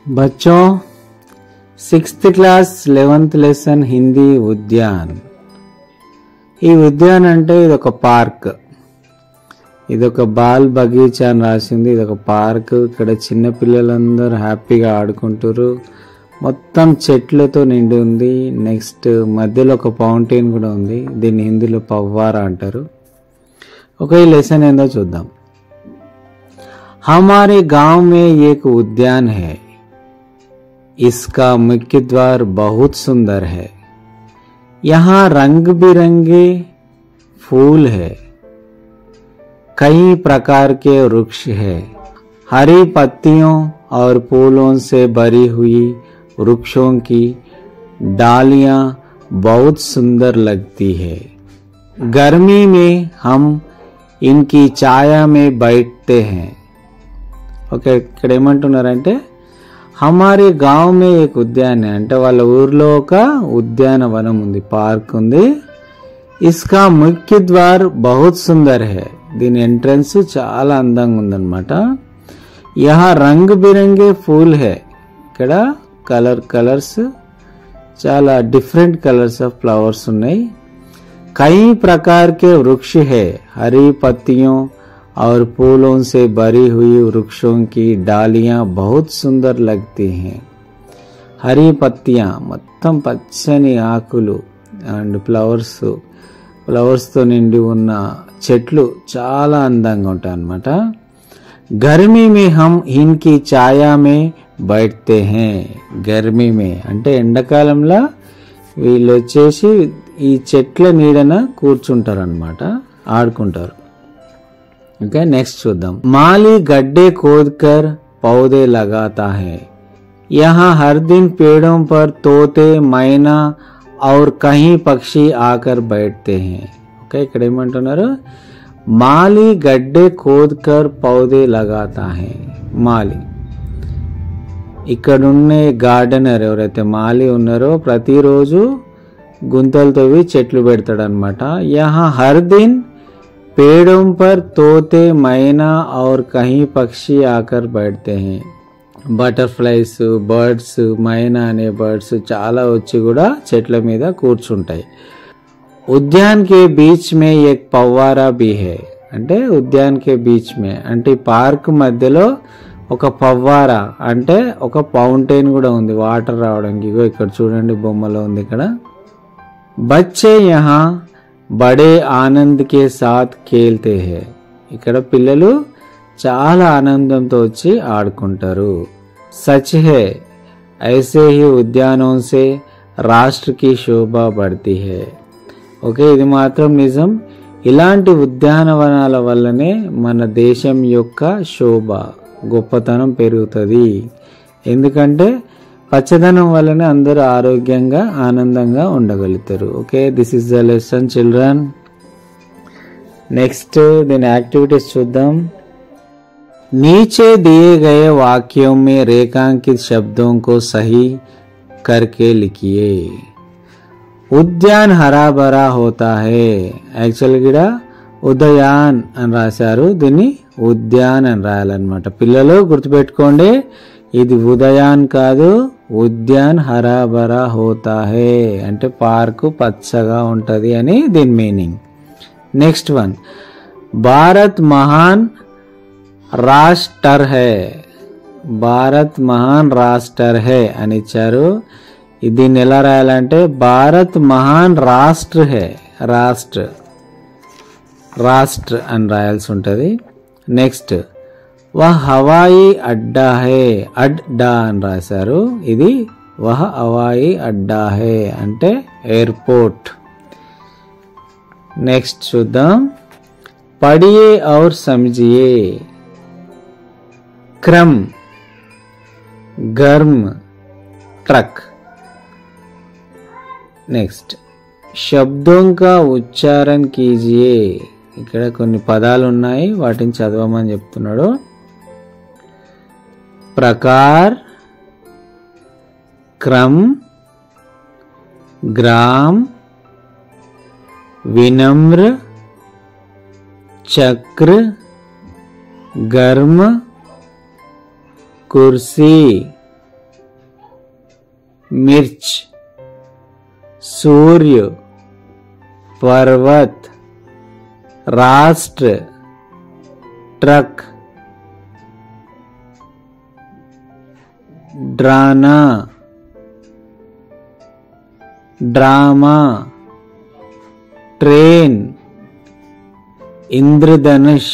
बच्चों 6th class 11th lesson Hindi Udyan. ఈ ఉద్యాన్ అంటే ఇదొక పార్క్, ఇదొక బాల్ బగీచా అని రాసింది. ఇదొక పార్క్. ఇక్కడ చిన్న పిల్లలందరూ హ్యాపీగా ఆడుకుంటారు. మొత్తం చెట్లతో నిండి ఉంది. నెక్స్ట్ మధ్యలో ఒక ఫౌంటైన్ కూడా ఉంది. దీన్ని హిందీలో పవ్వారా అంటారు. ఈ లెసన్ ఏందో చూద్దాం. हमारे गांव में एक उद्यान है. इसका मुख्य द्वार बहुत सुंदर है. यहाँ रंग बिरंगे फूल है. कई प्रकार के वृक्ष है. हरी पत्तियों और फूलों से भरी हुई वृक्षों की डालियां बहुत सुंदर लगती है. गर्मी में हम इनकी छाया में बैठते हैं. ఓకే, ఇక్కడ ఏమంటున్నారంటే హమారే గావ్ మే ఏక్ ఉద్యాన్ అంటే వాళ్ళ ఊర్లో ఒక ఉద్యానవనం ఉంది, పార్క్ ఉంది. ఇస్కా ముఖ్య ద్వార్ బహుత్ సుందర్ హై. దీని ఎంట్రన్స్ చాలా అందంగా ఉందన్నమాట. యహా రంగ్ బిరంగే ఫూల్ హై. ఇక్కడ కలర్స్ చాలా డిఫరెంట్ కలర్స్ ఆఫ్ ఫ్లవర్స్ ఉన్నాయి. కई प्रकार के वृक्ष है. हरी पत्तियों और फूलों से भरी हुई वृक्षों की डालियां बहुत सुंदर लगती हैं. हरी पत्तियां మొత్తం పచ్చని ఆకులు అండ్ ఫ్లవర్స్ తో నిండి ఉన్న చెట్లు చాలా అందంగా ఉంటాయి అన్నమాట. गर्मी में हम इनकी छाया में बैठते हैं. गर्मी में అంటే ఎండాకాలంలో వీళ్ళు వచ్చేసి ఈ చెట్ల నీడన కూర్చుంటారు అన్నమాట, ఆడుకుంటారు. ओके, नेक्स्ट చూద్దాం. माली गड्ढे खोदकर पौधे लगाता है. यहाँ हर दिन पेड़ों पर तोते, मैना और कई पक्षी आकर बैठते हैं. ओके, ఇక్కడ ఏమంటున్నారు? माली गड्ढे खोदकर पौधे लगाता है. మాలి ఇక్కడున్న గార్డెనర్ ఎవరైతే మాలి ఉన్నారో ప్రతిరోజు గుంతలు తవ్వి చెట్లు పెడతాడు అనమాట. यहाँ हर दिन पेड़ों पर तोते, मैना और कहीं पक्षी आकर बैठते हैं. బటర్ఫ్లైస్, బర్డ్స్, మైనా అనే బర్డ్స్ చాలా వచ్చి కూడా చెట్ల మీద కూర్చుంటాయి. ఉద్యాన్ కే బీచ్ మే ఏక్ పవ్వారా భీ హై. అంటే ఉద్యాన్ కే బీచ్ మే అంటే పార్క్ మధ్యలో ఒక పవ్వారా అంటే ఒక ఫౌంటైన్ కూడా ఉంది, వాటర్ రావడానికి. ఇక్కడ చూడండి, బొమ్మలో ఉంది ఇక్కడ. బచ్చే యహా బడే ఆనంద్ కే సాత్ ఖేల్తే హై. ఇక్కడ పిల్లలు చాలా ఆనందంతో వచ్చి ఆడుకుంటారు. సచ్ హై, ఐసే హీ ఉద్యానోం సే రాష్ట్ర కి శోభా బఢ్తీ హై. ఓకే, ఇది మాత్రం నిజం. ఇలాంటి ఉద్యానవనాల వల్లనే మన దేశం యొక్క శోభ, గొప్పతనం పెరుగుతుంది. ఎందుకంటే పచ్చదనం వల్లనే అందరూ ఆరోగ్యంగా ఆనందంగా ఉండగలుగుతారు. Okay, this is the lesson children. Next దీని యాక్టివిటీస్ చూద్దాం. नीचे दिए गए वाक्यों में रेखांकित शब्दों को सही करके लिखिए. ఉద్యాన్ హరా భరా హోతా హై. యాక్చువల్ గా ఉదయాన్ అని రాశారు, దీన్ని ఉద్యాన్ అని రాయాలన్నమాట. పిల్లలు గుర్తుపెట్టుకోండి, ఇది ఉదయాన్ కాదు, ఉద్యాన్ హరా భరా హోతా హై అంటే పార్కు పచ్చగా ఉంటది అని దీని మీనింగ్. నెక్స్ట్ వన్, భారత్ మహాన్ రాష్ట్ర హై. భారత్ మహాన్ రాష్ట్ర హై అని ఇచ్చారు. దీన్ని ఎలా రాయాలంటే భారత్ మహాన్ రాష్ట్ర హై, రాష్ట్ర అని రాయాల్సి ఉంటుంది. నెక్స్ట్, వహ్ హవాయి అడ్డా హై. అడ్డా అని రాశారు, ఇది వహ్ హవాయి అడ్డా హై అంటే ఎయిర్పోర్ట్. నెక్స్ట్ చూద్దాం. పढ़िए और समझिए. क्रम, गर्म, ट्रक. నెక్స్ట్, శబ్దం కా ఉచ్చారణ కీజియే. ఇక్కడ కొన్ని పదాలు ఉన్నాయి, వాటిని చదవమని చెప్తున్నాడు. ప్రకార్, క్రమ్, గ్రామ్, వినమ్ర, చక్ర, गर्म, कुर्सी, मिर्च, सूर्य, पर्वत, राष्ट्र, ट्रक, ड्राना, ड्रामा, ट्रेन, इंद्रधनुष,